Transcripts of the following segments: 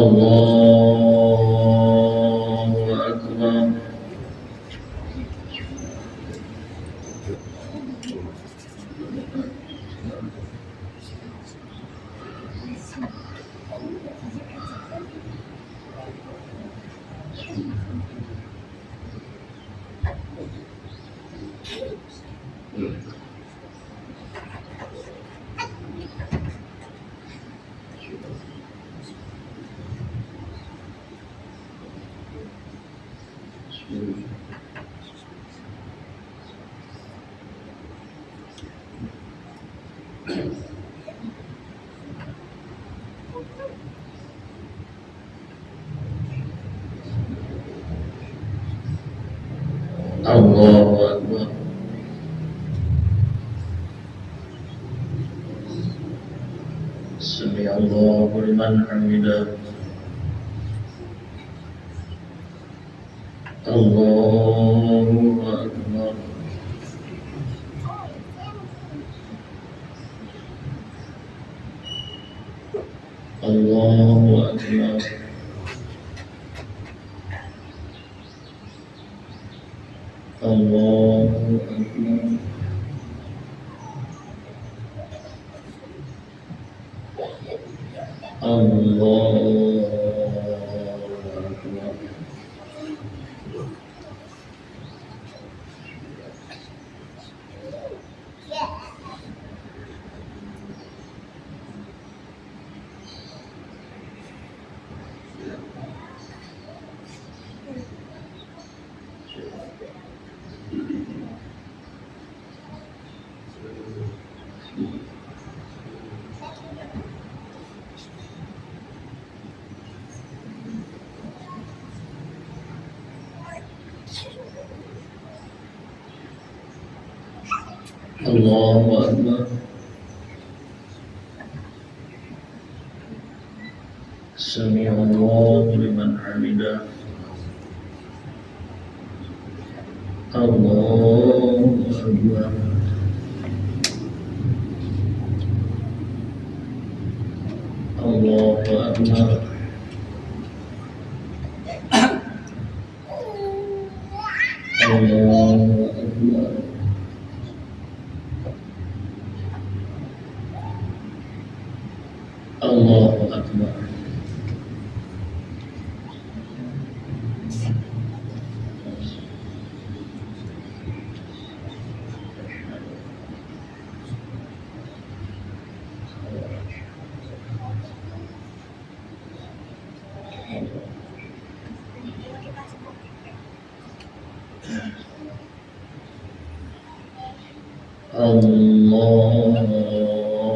Allahu Akbar. Allahu Akbar. Sami Allahu liman hamidah. Allahu Akbar. Allahu Akbar. Allahu Akbar. Allahu Akbar. Allahu Akbar. Sami Allahu liman hamidah. Allahu Akbar. Allahu Akbar. Allahu Akbar. Allahu Akbar.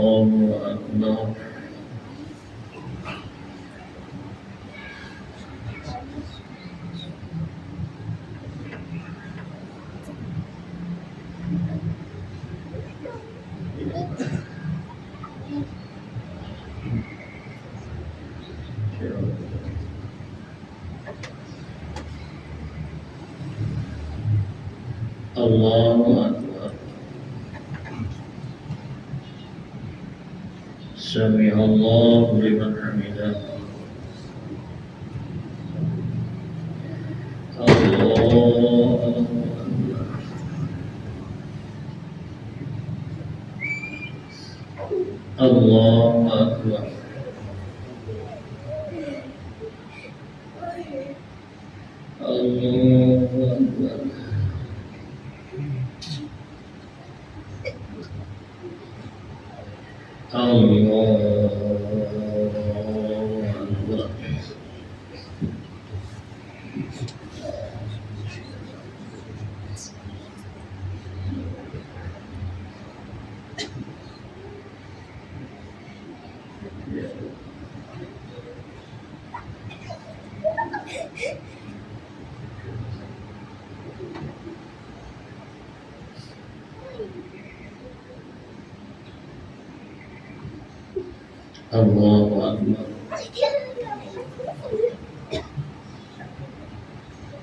Allahu Akbar. Allahu Akbar. Sami Allahu liman hamidah. Allahu Akbar. Allahu Akbar. Allahu Akbar. Allahu Akbar.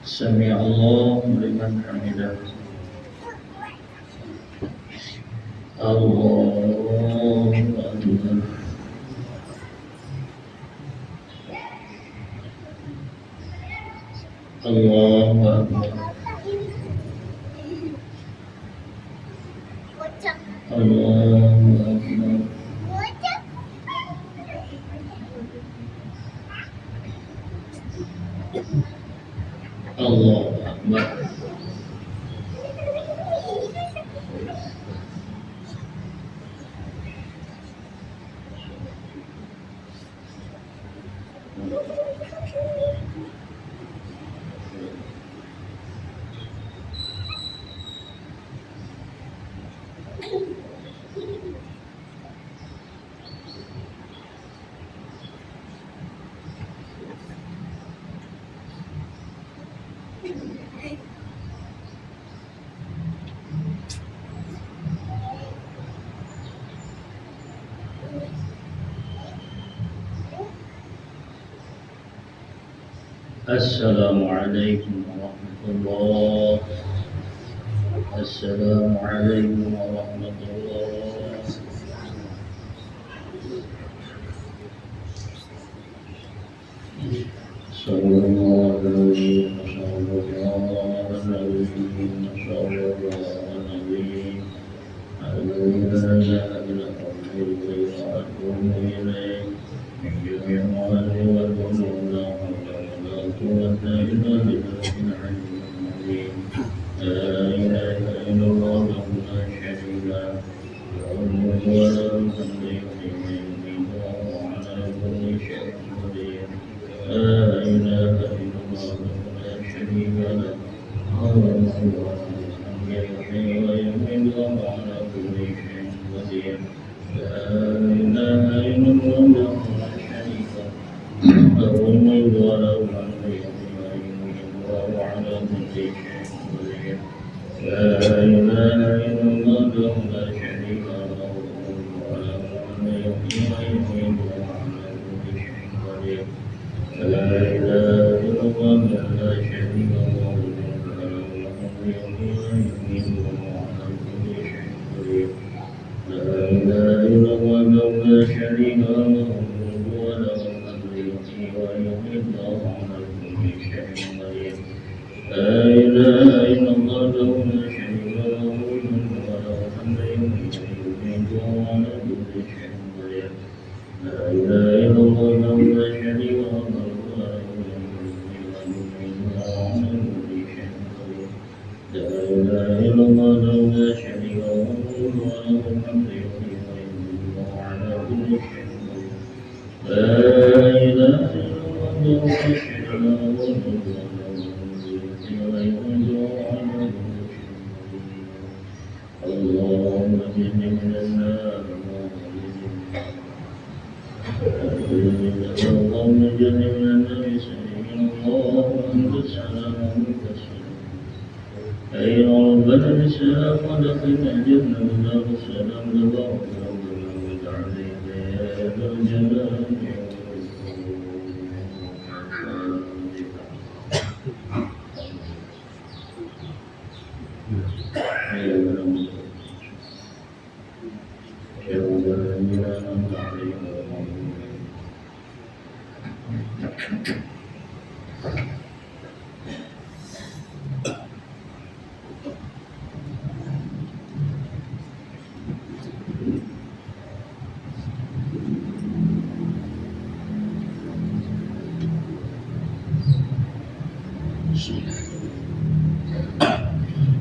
Sami Allahu liman hamidah. Allahu Akbar. Allahu Akbar. Allahu Akbar. Allahu Akbar. Assalamualaikum warahmatullahi wabarakatuh. Assalamualaikum warahmatullahi wabarakatuh. Sallallahu alaihi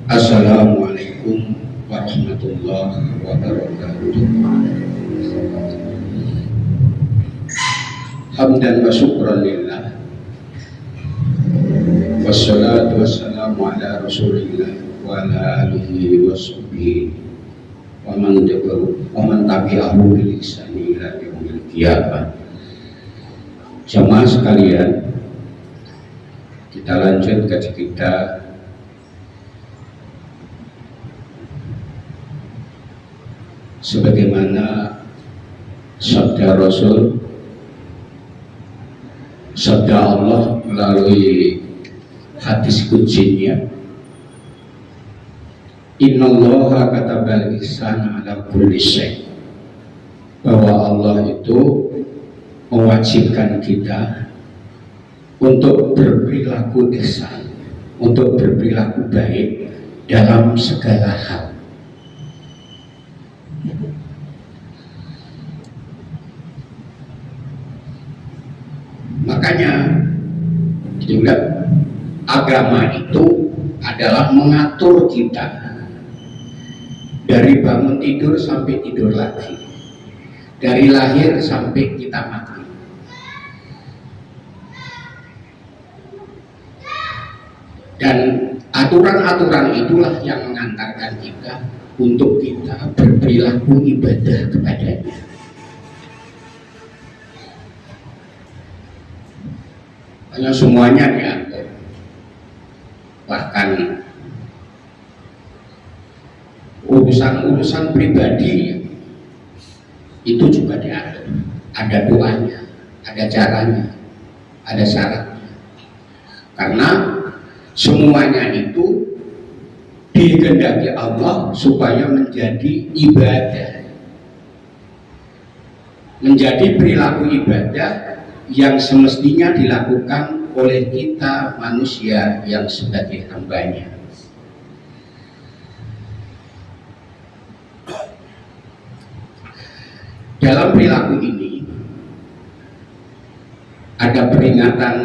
Assalamualaikum warahmatullahi wabarakatuh. Hamdan wa syukran lillah, wassalatu wassalamu ala rasulillah wa ala alihi wa sahbihi wa man tabi'ahu bil ihsani ila yaumil qiyamah. Jamaah sekalian, kita lanjut kaji kita sebagaimana sabda Rasul, sabda Allah melalui hadis kutsinya, innallaha katabal ihsana ala kulli syai', bahwa Allah itu mewajibkan kita untuk berperilaku ihsan, untuk berperilaku baik dalam segala hal. Makanya juga agama itu adalah mengatur kita dari bangun tidur sampai tidur lagi, dari lahir sampai kita mati. Dan aturan-aturan itulah yang mengantarkan kita untuk kita berperilaku ibadah kepadanya. Karena semuanya diatur. Bahkan urusan-urusan pribadi itu juga diatur. Ada doanya, ada caranya, ada syaratnya. Karena semuanya itu dikehendaki Allah supaya menjadi ibadah, menjadi perilaku ibadah yang semestinya dilakukan oleh kita manusia yang sebagai hambanya. Dalam perilaku ini ada peringatan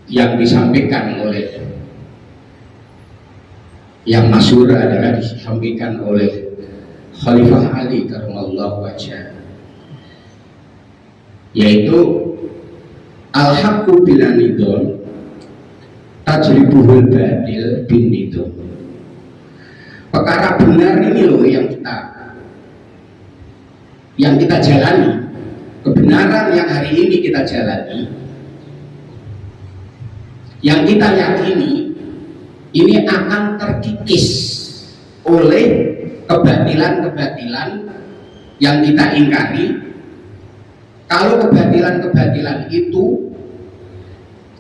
yang disampaikan oleh yang masyhur adalah disampaikan oleh Khalifah Ali karramallahu wajhah, yaitu al-haqqu bila nidon tajribuhul badil bin nidon. Perkara benar ini loh yang kita jalani, kebenaran yang hari ini kita jalani, yang kita yakini ini akan terkikis oleh kebatilan-kebatilan yang kita ingkari. Kalau kebatilan-kebatilan itu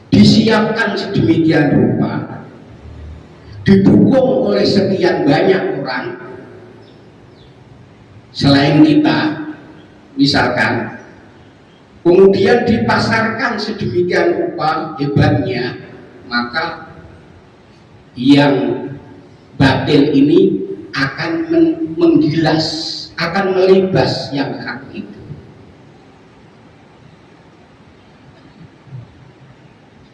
disiapkan sedemikian rupa, didukung oleh sekian banyak orang selain kita, misalkan, kemudian dipasarkan sedemikian rupa hebatnya, maka yang batil ini akan menggilas, akan melibas yang hak itu.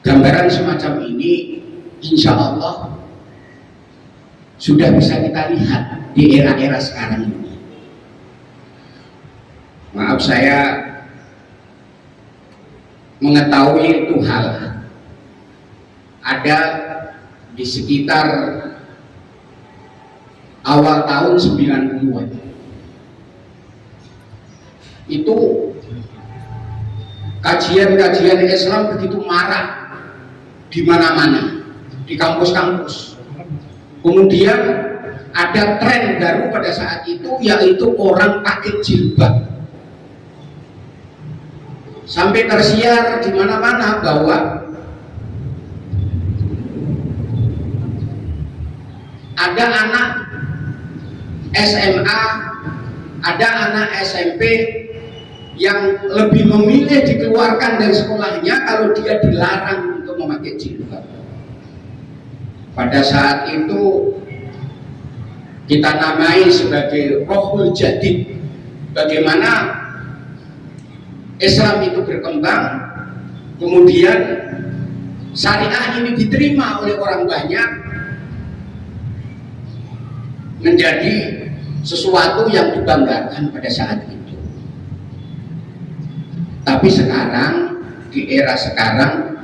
Gambaran semacam ini insya Allah sudah bisa kita lihat di era-era sekarang ini. Maaf, saya mengetahui itu hal ada di sekitar awal tahun 90-an. Itu kajian-kajian Islam begitu marak di mana-mana, di kampus-kampus. Kemudian ada tren baru pada saat itu, yaitu orang pakai jilbab. Sampai tersiar di mana-mana bahwa ada anak SMA, ada anak SMP yang lebih memilih dikeluarkan dari sekolahnya kalau dia dilarang untuk memakai jilbab. Pada saat itu kita namai sebagai rohul jadid, bagaimana Islam itu berkembang, kemudian syariah ini diterima oleh orang banyak, menjadi sesuatu yang dibanggakan pada saat itu. Tapi sekarang, di era sekarang,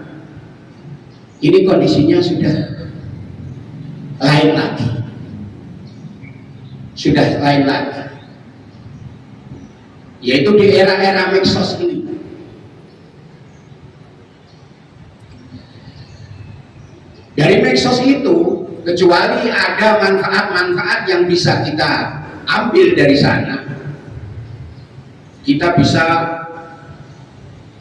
ini kondisinya sudah lain lagi. Sudah lain lagi. Yaitu di era-era medsos ini. Dari medsos itu, kecuali ada manfaat-manfaat yang bisa kita ambil dari sana, kita bisa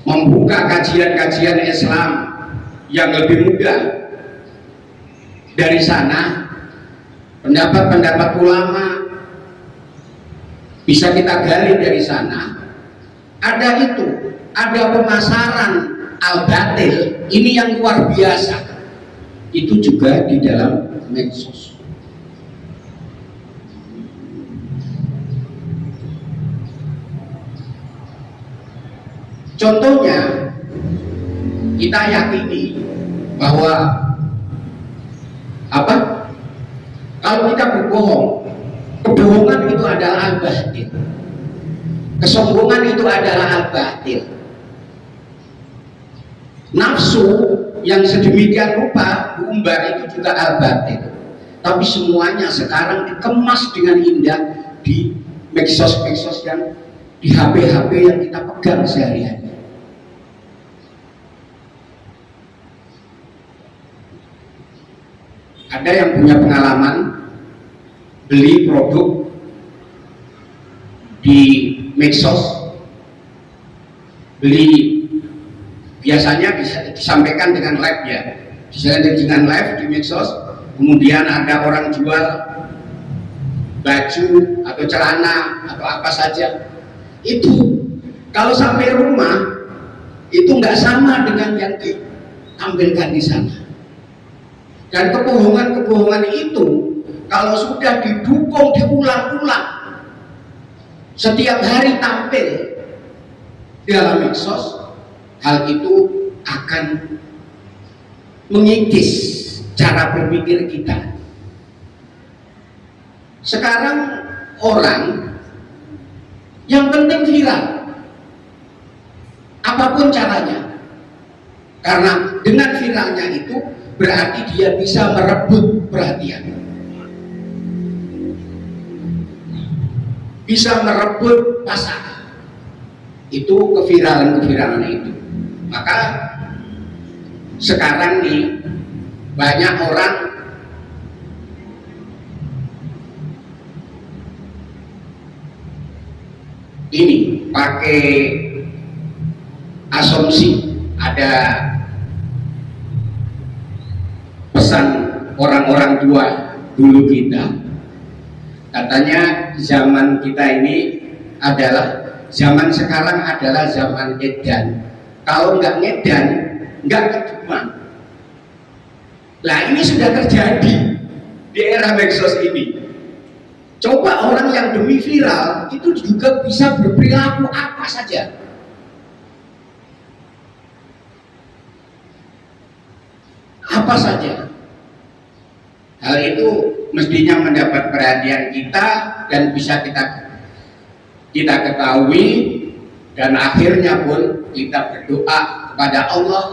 membuka kajian-kajian Islam yang lebih mudah. Dari sana pendapat-pendapat ulama bisa kita gali dari sana. Ada itu, ada pemasaran al-batil ini yang luar biasa, itu juga di dalam medsos. Contohnya, kita yakini bahwa kalau kita berbohong, kebohongan itu adalah al-batil, kesombongan itu adalah al-batil, nafsu yang sedemikian rupa diumbar itu juga al-batil. Tapi semuanya sekarang dikemas dengan indah di medsos-medsos yang di HP-HP yang kita pegang sehari-hari. Ada yang punya pengalaman beli produk di medsos, beli biasanya bisa disampaikan dengan live ya, misalnya dengan live di medsos, kemudian ada orang jual baju atau celana atau apa saja, itu kalau sampai rumah itu nggak sama dengan yang ditampilkan di sana. Dan kebohongan-kebohongan itu kalau sudah didukung diulang-ulang setiap hari tampil di dalam medsos, hal itu akan mengikis cara berpikir kita. Sekarang orang yang penting viral, apapun caranya, karena dengan viralnya itu berarti dia bisa merebut perhatian, bisa merebut pasar. Itu keviralan itu. Maka sekarang nih banyak orang ini pakai asumsi, ada pesan orang-orang tua dulu kita, katanya zaman kita ini adalah zaman sekarang adalah zaman edan, kalau nggak ngedan nggak keduman. Nah ini sudah terjadi di era medsos ini. Coba orang yang demi viral itu juga bisa berperilaku apa saja. Apa saja. Hal itu mestinya mendapat perhatian kita dan bisa kita ketahui, dan akhirnya pun kita berdoa kepada Allah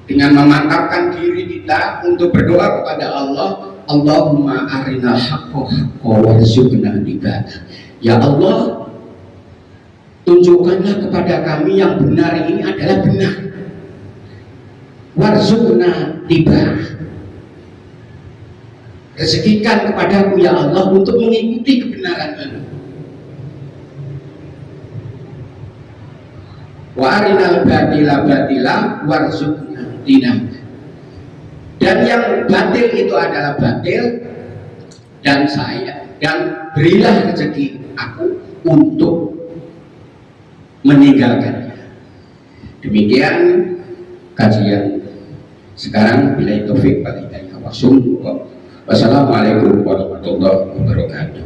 dengan memantapkan diri kita untuk berdoa kepada Allah, Allahumma arinal haqqo haqqo warzuqna ibadah. Ya Allah, tunjukkanlah kepada kami yang benar ini adalah benar, warzuqna ibadah. Rezekikan kepadaku ya Allah untuk mengikuti kebenaran ini. Wa arinal batila batila warzuqna tinab. Dan yang batil itu adalah batil, dan berilah rezeki aku untuk meninggalkannya. Demikian kajian sekarang. Bila taufik wal hidayah. Wassalamualaikum warahmatullahi wabarakatuh.